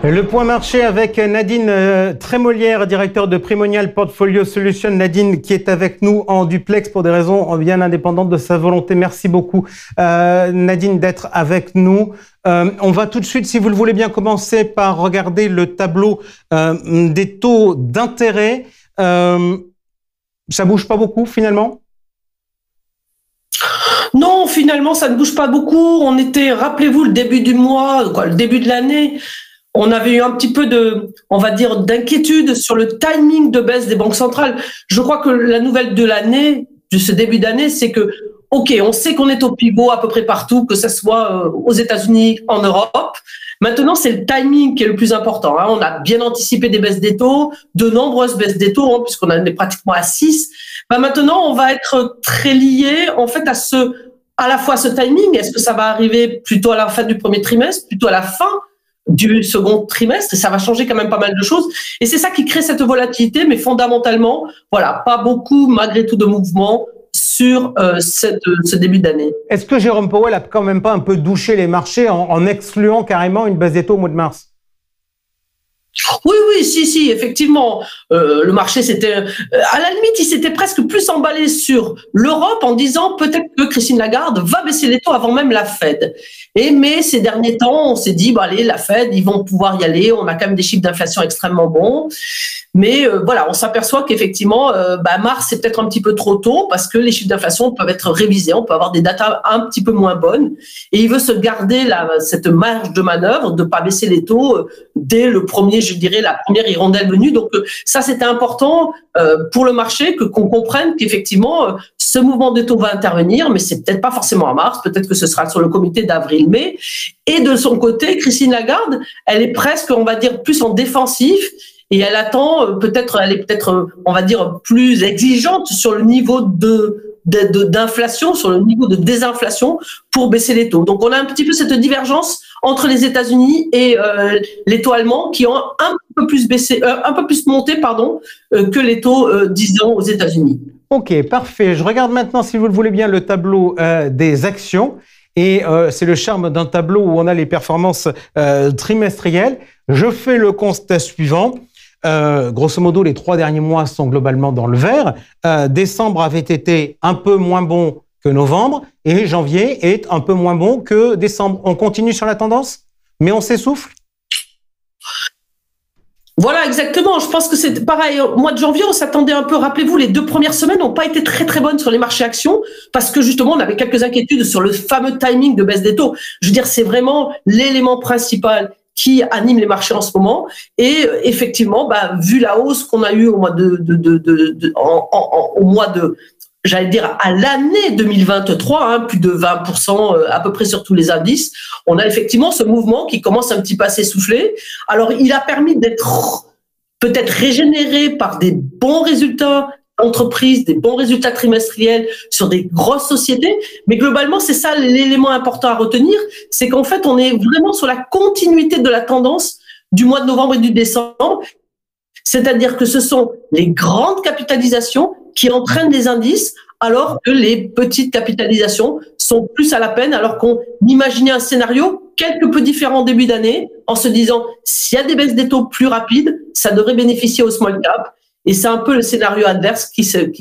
Le point marché avec Nadine Trémolière, directeur de Primonial Portfolio Solutions. Nadine qui est avec nous en duplex pour des raisons bien indépendantes de sa volonté. Merci beaucoup Nadine d'être avec nous. On va tout de suite, si vous le voulez bien, commencer par regarder le tableau des taux d'intérêt. Ça bouge pas beaucoup finalement ? Non, finalement, ça ne bouge pas beaucoup. On était, rappelez-vous, le début du mois, le début de l'année, on avait eu un petit peu d'inquiétude sur le timing de baisse des banques centrales. Je crois que la nouvelle de l'année, de ce début d'année, c'est que, OK, on sait qu'on est au pivot à peu près partout, que ce soit aux États-Unis, en Europe. Maintenant, c'est le timing qui est le plus important. On a bien anticipé des baisses des taux, de nombreuses baisses des taux, puisqu'on en est pratiquement à 6. Maintenant, on va être très lié, en fait, à la fois ce timing. Est-ce que ça va arriver plutôt à la fin du premier trimestre, plutôt à la fin du second trimestre? Ça va changer quand même pas mal de choses. Et c'est ça qui crée cette volatilité. Mais fondamentalement, voilà, pas beaucoup, malgré tout, de mouvements sur ce début d'année. Est-ce que Jérôme Powell a quand même pas un peu douché les marchés en excluant carrément une baisse des taux au mois de mars? Oui, si, effectivement. Le marché, c'était, à la limite, il s'était presque plus emballé sur l'Europe en disant peut-être que Christine Lagarde va baisser les taux avant même la Fed. Mais ces derniers temps, on s'est dit, allez, la Fed, ils vont pouvoir y aller. On a quand même des chiffres d'inflation extrêmement bons. Mais voilà, on s'aperçoit qu'effectivement, mars, c'est peut-être un petit peu trop tôt parce que les chiffres d'inflation peuvent être révisés. On peut avoir des datas un petit peu moins bonnes. Et il veut se garder cette marge de manœuvre de pas baisser les taux dès la première hirondelle venue. Donc ça, c'était important pour le marché qu'on comprenne qu'effectivement, ce mouvement des taux va intervenir, mais c'est peut-être pas forcément en mars. Peut-être que ce sera sur le comité d'avril-mai. Et de son côté, Christine Lagarde, elle est presque, on va dire, plus en défensif. Et elle attend elle est peut-être, on va dire, plus exigeante sur le niveau d'inflation, sur le niveau de désinflation pour baisser les taux. Donc, on a un petit peu cette divergence entre les États-Unis et les taux allemands qui ont un peu plus monté, que les taux 10 ans aux États-Unis. Ok, parfait. Je regarde maintenant, si vous le voulez bien, le tableau des actions. Et c'est le charme d'un tableau où on a les performances trimestrielles. Je fais le constat suivant. Grosso modo, les 3 derniers mois sont globalement dans le vert. Décembre avait été un peu moins bon que novembre et janvier est un peu moins bon que décembre. On continue sur la tendance, mais on s'essouffle? Voilà, exactement. Je pense que c'est pareil. Au mois de janvier, on s'attendait un peu. Rappelez-vous, les 2 premières semaines n'ont pas été très, très bonnes sur les marchés actions parce que justement, on avait quelques inquiétudes sur le fameux timing de baisse des taux. Je veux dire, c'est vraiment l'élément principal qui anime les marchés en ce moment. Et effectivement, vu la hausse qu'on a eue au mois j'allais dire à l'année 2023, plus de 20% à peu près sur tous les indices, on a effectivement ce mouvement qui commence un petit peu à s'essouffler. Alors, il a permis d'être peut-être régénéré par des bons résultats d'entreprise, des bons résultats trimestriels sur des grosses sociétés. Mais globalement, c'est ça l'élément important à retenir, c'est qu'en fait, on est vraiment sur la continuité de la tendance du mois de novembre et du décembre. C'est-à-dire que ce sont les grandes capitalisations qui entraînent les indices, alors que les petites capitalisations sont plus à la peine, alors qu'on imaginait un scénario quelque peu différent en début d'année, en se disant, s'il y a des baisses des taux plus rapides, ça devrait bénéficier aux small cap. Et c'est un peu le scénario adverse qui s'est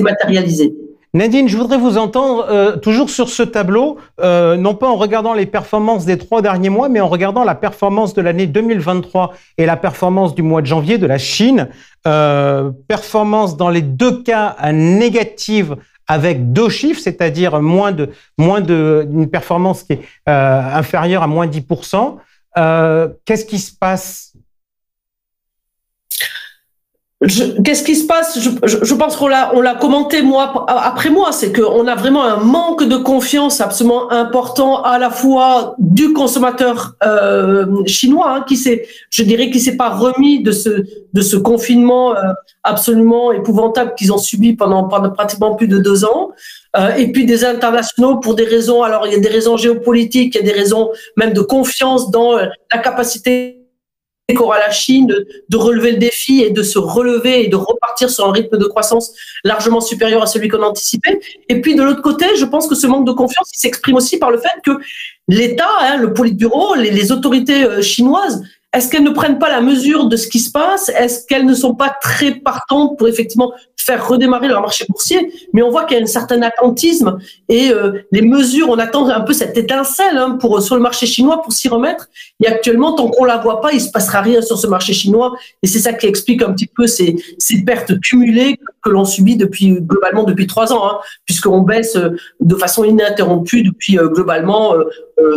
matérialisé. Nadine, je voudrais vous entendre toujours sur ce tableau, non pas en regardant les performances des 3 derniers mois, mais en regardant la performance de l'année 2023 et la performance du mois de janvier de la Chine. Performance dans les 2 cas négative avec 2 chiffres, c'est-à-dire une performance qui est inférieure à moins 10%. Qu'est-ce qui se passe? Qu'est-ce qui se passe? Je pense qu'on l'a commenté mois après mois, c'est qu'on a vraiment un manque de confiance absolument important à la fois du consommateur chinois qui s'est pas remis de ce confinement absolument épouvantable qu'ils ont subi pendant pratiquement plus de 2 ans. Et puis des internationaux pour des raisons, alors il y a des raisons géopolitiques, il y a des raisons même de confiance dans la capacité qu'aura la Chine de relever le défi et de se relever et de repartir sur un rythme de croissance largement supérieur à celui qu'on anticipait. Et puis de l'autre côté, je pense que ce manque de confiance il s'exprime aussi par le fait que l'État, le Politburo, les autorités chinoises, est-ce qu'elles ne prennent pas la mesure de ce qui se passe? Est-ce qu'elles ne sont pas très partantes pour effectivement faire redémarrer leur marché boursier? Mais on voit qu'il y a un certain attentisme et les mesures, on attend un peu cette étincelle sur le marché chinois pour s'y remettre. Et actuellement, tant qu'on la voit pas, il se passera rien sur ce marché chinois. Et c'est ça qui explique un petit peu ces pertes cumulées que l'on subit globalement depuis 3 ans, puisqu'on baisse de façon ininterrompue depuis globalement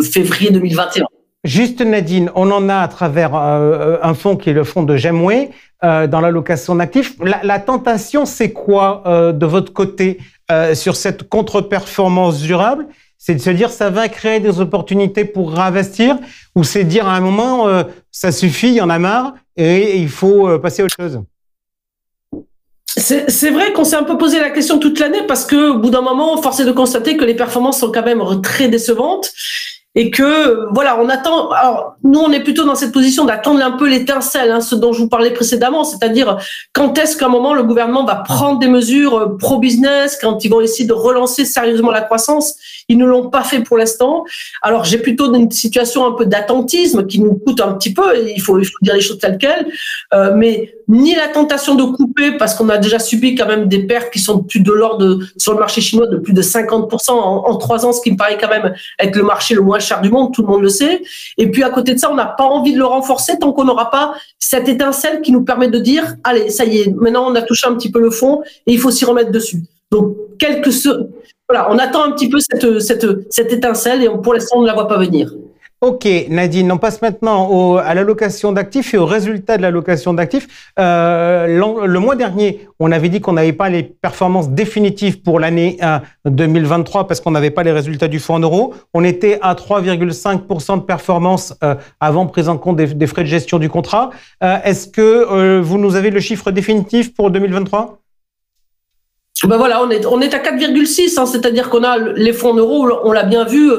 février 2021. Juste Nadine, on en a à travers un fonds qui est le fonds de Gemway dans l'allocation d'actifs. La tentation, c'est quoi de votre côté sur cette contre-performance durable? C'est de se dire ça va créer des opportunités pour réinvestir, ou c'est dire à un moment ça suffit, il y en a marre et il faut passer à autre chose? C'est vrai qu'on s'est un peu posé la question toute l'année parce que au bout d'un moment, force est de constater que les performances sont quand même très décevantes. Et que, voilà, on attend. Alors, nous, on est plutôt dans cette position d'attendre un peu l'étincelle, ce dont je vous parlais précédemment, c'est-à-dire quand est-ce qu'à un moment le gouvernement va prendre des mesures pro-business, quand ils vont essayer de relancer sérieusement la croissance. Ils ne l'ont pas fait pour l'instant. Alors, j'ai plutôt une situation un peu d'attentisme qui nous coûte un petit peu. Il faut dire les choses telles quelles. Mais ni la tentation de couper, parce qu'on a déjà subi quand même des pertes qui sont plus de l'ordre sur le marché chinois de plus de 50% en 3 ans, ce qui me paraît quand même être le marché le moins cher du monde, tout le monde le sait. Et puis à côté de ça, on n'a pas envie de le renforcer tant qu'on n'aura pas cette étincelle qui nous permet de dire allez, ça y est, maintenant on a touché un petit peu le fond et il faut s'y remettre dessus. Donc voilà, on attend un petit peu cette étincelle et pour l'instant on ne la voit pas venir. Ok, Nadine, on passe maintenant à l'allocation d'actifs et aux résultats de l'allocation d'actifs. Le mois dernier, on avait dit qu'on n'avait pas les performances définitives pour l'année 2023 parce qu'on n'avait pas les résultats du fonds en euros. On était à 3,5% de performance avant prise en compte des frais de gestion du contrat. Est-ce que vous nous avez le chiffre définitif pour 2023 ? Ben voilà, on est à 4,6, c'est-à-dire qu'on a les fonds en euros, on l'a bien vu,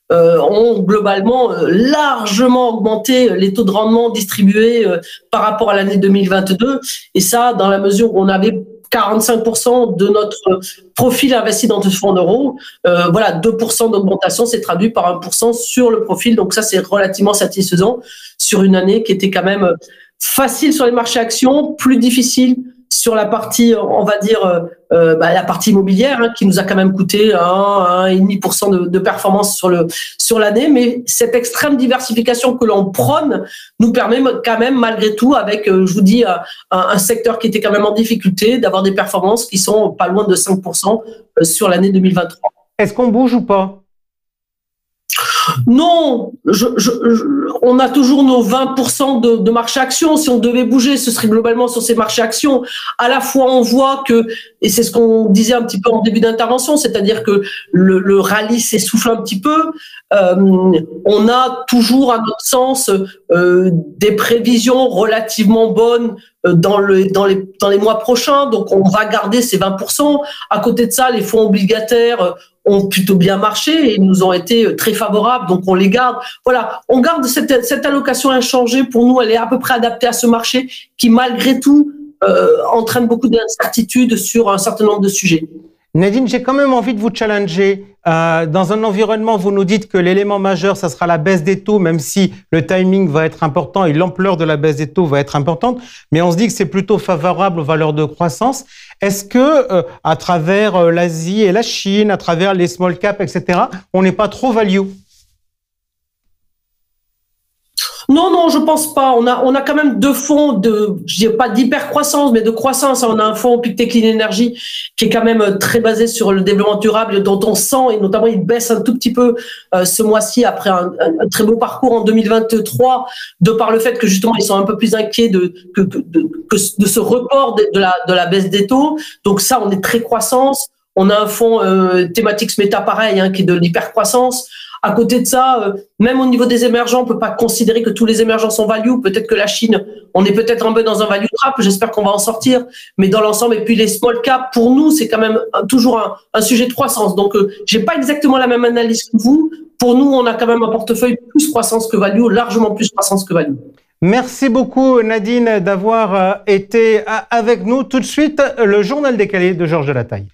ont globalement largement augmenté les taux de rendement distribués par rapport à l'année 2022. Et ça, dans la mesure où on avait 45% de notre profil investi dans ce fonds en euros, voilà, 2% d'augmentation s'est traduit par 1% sur le profil. Donc ça, c'est relativement satisfaisant sur une année qui était quand même facile sur les marchés actions, plus difficile sur la partie, on va dire, la partie immobilière, qui nous a quand même coûté 1,5% de performance sur l'année. Mais cette extrême diversification que l'on prône nous permet quand même, malgré tout, avec, je vous dis, un secteur qui était quand même en difficulté, d'avoir des performances qui sont pas loin de 5% sur l'année 2023. Est-ce qu'on bouge ou pas ? Non, on a toujours nos 20% de marché action. Si on devait bouger, ce serait globalement sur ces marchés actions. À la fois, on voit que, et c'est ce qu'on disait un petit peu en début d'intervention, c'est-à-dire que le rallye s'essouffle un petit peu. On a toujours, à notre sens, des prévisions relativement bonnes dans les mois prochains. Donc, on va garder ces 20%. À côté de ça, les fonds obligataires ont plutôt bien marché et nous ont été très favorables, donc on les garde. Voilà, on garde cette allocation inchangée. Pour nous, elle est à peu près adaptée à ce marché qui, malgré tout, entraîne beaucoup d'incertitudes sur un certain nombre de sujets. Nadine, j'ai quand même envie de vous challenger. Dans un environnement, vous nous dites que l'élément majeur, ça sera la baisse des taux, même si le timing va être important et l'ampleur de la baisse des taux va être importante. Mais on se dit que c'est plutôt favorable aux valeurs de croissance. Est-ce que, à travers l'Asie et la Chine, à travers les small caps, etc., on n'est pas trop value ? Non, je pense pas. On a quand même 2 fonds je dirais pas d'hypercroissance, mais de croissance. On a un fonds Pictet Clean Energy qui est quand même très basé sur le développement durable, dont on sent, et notamment il baisse un tout petit peu ce mois-ci après un très beau parcours en 2023, de par le fait que justement ils sont un peu plus inquiets de ce report de la baisse des taux. Donc ça, on est très croissance. On a un fonds Thematics Meta pareil, qui est de l'hypercroissance. À côté de ça, même au niveau des émergents, on peut pas considérer que tous les émergents sont value. Peut-être que la Chine, on est peut-être un peu dans un value trap. J'espère qu'on va en sortir. Mais dans l'ensemble, et puis les small caps, pour nous, c'est quand même toujours un sujet de croissance. Donc, j'ai pas exactement la même analyse que vous. Pour nous, on a quand même un portefeuille plus croissance que value, largement plus croissance que value. Merci beaucoup, Nadine, d'avoir été avec nous. Tout de suite, le journal décalé de Georges Delataille.